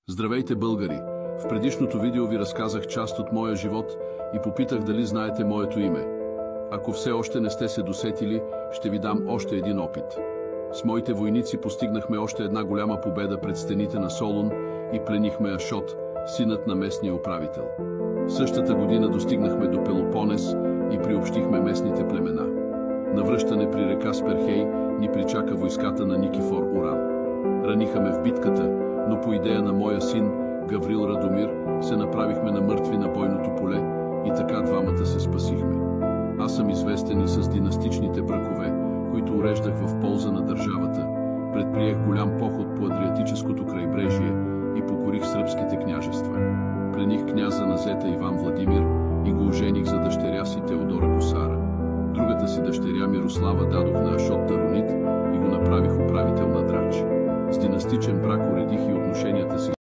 Здравейте, българи! В предишното видео ви разказах част от моя живот и попитах дали знаете моето име. Ако все още не сте се досетили, ще ви дам още един опит. С моите войници постигнахме още една голяма победа пред стените на Солун и пленихме Ашот, синът на местния управител. Същата година достигнахме до Пелопонес и приобщихме местните племена. Навръщане при река Сперхей ни причака войската на Никифор Уран. Раниха ме в битката, но по идея на моя син, Гаврил Радомир, се направихме на мъртви на бойното поле и така двамата се спасихме. Аз съм известен и с династичните бракове, които уреждах в полза на държавата. Предприех голям поход по Адриатическото крайбрежие и покорих сръбските княжества. Плених княза на Зета Иван Владимир и го ожених за дъщеря си Теодора Косара. Другата си дъщеря Мирослава дадох на Ашот Таронит и го направих управител на Драч. С династичен брак уредих и отношенията си